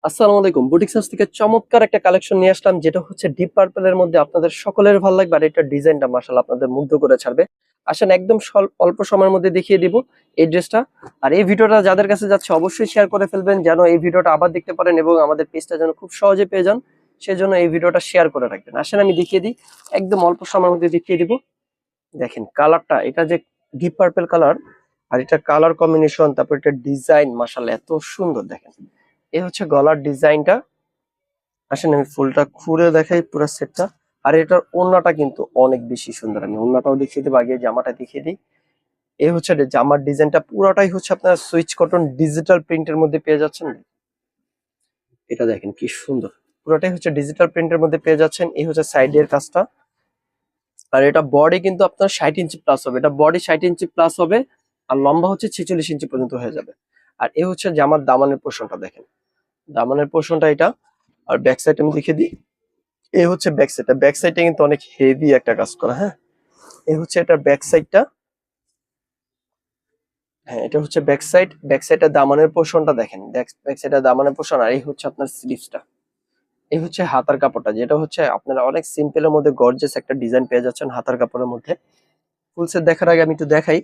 আসসালামু আলাইকুম। Boutiques house থেকে চমৎকার একটা কালেকশন নিয়ে আসলাম, যেটা হচ্ছে ডিপ পার্পল এর মধ্যে। আপনাদের সকলের ভালো লাগবে আর এটার ডিজাইনটা মাশাআল্লাহ আপনাদের মুগ্ধ করে ছাড়বে। আসেন একদম অল্প সময়ের মধ্যে দেখিয়ে দিব এই ড্রেসটা। আর এই ভিডিওটা যাদের কাছে যাচ্ছে অবশ্যই শেয়ার করে ফেলবেন, যেন এই ভিডিওটা আবার দেখতে পারেন এবং আমাদের পেজটা যেন খুব সহজে পেয়ে যান। সেজন্য এই ভিডিওটা শেয়ার করে রাখবেন। আসেন আমি দেখিয়ে দিই, একদম অল্প সময়ের মধ্যে দেখিয়ে দিব। দেখেন কালারটা, এটা যে ডিপ পার্পল কালার, আর এটা কালার কম্বিনেশন, তারপর এটা ডিজাইন মাশাআল্লাহ এত সুন্দর। দেখেন এই হচ্ছে গলার ডিজাইনটা। আসেন আমি ফুলটা খুলে দেখাই পুরো সেটটা। আর এটার ওড়নাটা কিন্তু অনেক বেশি সুন্দর। আমি ওড়নাটাও দেখিয়ে দেবো, আগে জামাটা দেখিয়ে দিই। এই হচ্ছে জামার ডিজাইনটা পুরোটাই হচ্ছে আপনার সুইচ কটন ডিজিটাল প্রিন্টের মধ্যে পেয়ে যাচ্ছেন। এটা দেখেন কি সুন্দর, পুরোটাই হচ্ছে ডিজিটাল প্রিন্টের মধ্যে পেয়ে যাচ্ছেন। এই হচ্ছে সাইডের কাজটা। আর এটা বডি কিন্তু আপনার 60 ইঞ্চি প্লাস হবে, এটা বডি 60 ইঞ্চি প্লাস হবে। আর লম্বা হচ্ছে 46 ইঞ্চি পর্যন্ত হয়ে যাবে। আর এই হচ্ছে জামার দামানের পোর্শনটা, দেখেন দামানের পোর্শনটা এটা। আর ব্যাক সাইড আমি দেখিয়ে দিই। এই হচ্ছে ব্যাক সাইডটা, ব্যাক সাইডটা কিন্তু অনেক হেভি একটা কাজ করা। হ্যাঁ, এই হচ্ছে এটার ব্যাক সাইডটা। হ্যাঁ, এটা হচ্ছে ব্যাক সাইড। ব্যাক সাইডের দামানের পোর্শনটা দেখেন, ব্যাক সাইডের দামানের পোর্শন। আর এই হচ্ছে আপনার স্লিভসটা। এই হচ্ছে হাতার কাপড়টা, যেটা হচ্ছে আপনারা অনেক সিম্পলের মধ্যে গর্জিয়াস একটা ডিজাইন পেয়ে যাচ্ছেন হাতার কাপড়ের মধ্যে। ফুল সেট দেখার আগে আমি একটু দেখাই,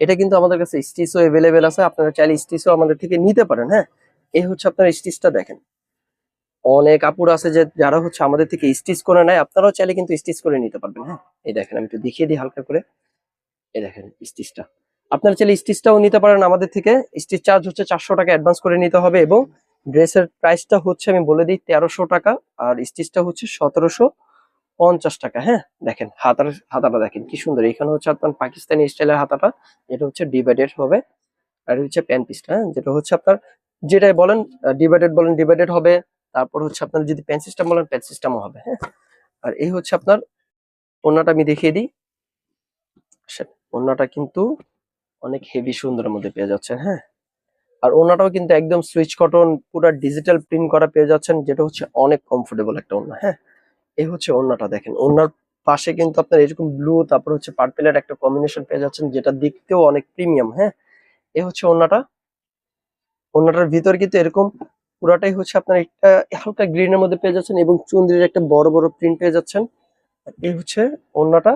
এটা কিন্তু আমাদের কাছে স্টিচও এভেলেবেল আছে, আপনারা চাইলে স্টিচও আমাদের থেকে নিতে পারেন। হ্যাঁ, এই হচ্ছে আপনার স্টিচটা দেখেন। অনেক আপুর আছে যে যারা হচ্ছে আমাদের থেকে স্টিচ করে নেয়, আপনারাও চাইলে কিন্তু স্টিচ করে নিতে পারবেন। হ্যাঁ, এই দেখেন আমি একটু দেখিয়ে দিই হালকা করে। এই দেখেন স্টিচটা, আপনারা চাইলে স্টিচটাও নিতে পারেন আমাদের থেকে। স্টিচ চার্জ হচ্ছে 400 টাকা অ্যাডভান্স করে নিতে হবে, এবং ড্রেসের প্রাইসটা হচ্ছে আমি বলে দিই 1300 টাকা। আর স্টিচটা হচ্ছে 1750 টাকা। হ্যাঁ, দেখেন হাতাটা দেখেন কি সুন্দর। এখানে হচ্ছে আপনার পাকিস্তানি স্টাইলের হাতাটা, যেটা হচ্ছে ডিভাইডেড হবে। আর হচ্ছে প্যান পিসটা, হ্যাঁ, যেটা হচ্ছে আপনার যেটাই বলেন, ডিভাইডেড বলেন ডিভাইডেড হবে। তারপর হচ্ছে আপনার যদি প্যান সিস্টেম বলেন প্যান সিস্টেমও হবে। হ্যাঁ, আর এই হচ্ছে আপনার ওড়নাটা আমি দেখিয়ে দিই। ওড়নাটা কিন্তু অনেক হেভি সুন্দরের মধ্যে পেয়ে যাচ্ছেন। হ্যাঁ, আর ওড়নাটাও কিন্তু একদম সুইচ কটন পুরো ডিজিটাল প্রিন্ট করা পেয়ে যাচ্ছেন, যেটা হচ্ছে অনেক কমফোর্টেবল একটা ওড়না। হ্যাঁ, এই হচ্ছে ওড়নাটা দেখেন। ওড়নার পাশে কিন্তু আপনার এরকম ব্লু, তারপর হচ্ছে পার্পেলের একটা কম্বিনেশন পেয়ে যাচ্ছেন, যেটা দেখতেও অনেক প্রিমিয়াম। হ্যাঁ, এই হচ্ছে ওড়নাটা। ওড়নাটার ভিতর কিন্তু এরকম পুরাটাই হচ্ছে আপনার একটা হালকা গ্রিনের মধ্যে পেয়ে যাচ্ছেন, এবং চুনরির একটা বড় বড় প্রিন্ট পেয়ে যাচ্ছেন। আর এই হচ্ছে ওড়নাটা।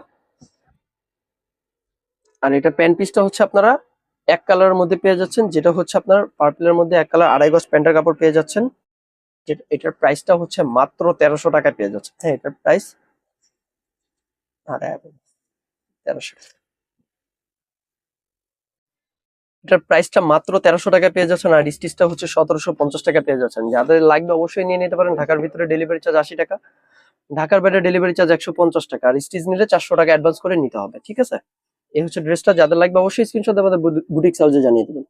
আর এটা প্যান্ট পিসটা হচ্ছে আপনারা এক কালারের মধ্যে পেয়ে যাচ্ছেন, যেটা হচ্ছে আপনার পার্পলের মধ্যে এক কালার 2.5 গজ প্যান্টের কাপড় পেয়ে যাচ্ছেন। যেটা এটার প্রাইসটা হচ্ছে মাত্র 1300 টাকায় পেয়ে যাচ্ছেন। হ্যাঁ, এটার প্রাইস 1300। এটার প্রাইসটা মাত্র 1300 টাকায় পেয়ে যাচ্ছেন। আর স্টিচটা হচ্ছে 1750 টাকা পেয়ে যাচ্ছেন। যাদের লাগবে অবশ্যই নিয়ে নিতে পারেন। ঢাকার ভিতরে ডেলিভারি চার্জ 80 টাকা, ঢাকার বাইরে ডেলিভারি চার্জ 150 টাকা। আর স্টিচ নিলে 400 টাকা অ্যাডভান্স করে নিতে হবে। ঠিক আছে, এই হচ্ছে ড্রেসটা। যাদের লাগবে অবশ্যই স্ক্রিনশট দিয়ে আমাদের বুটিক্স হাউসে জানিয়ে দেবেন।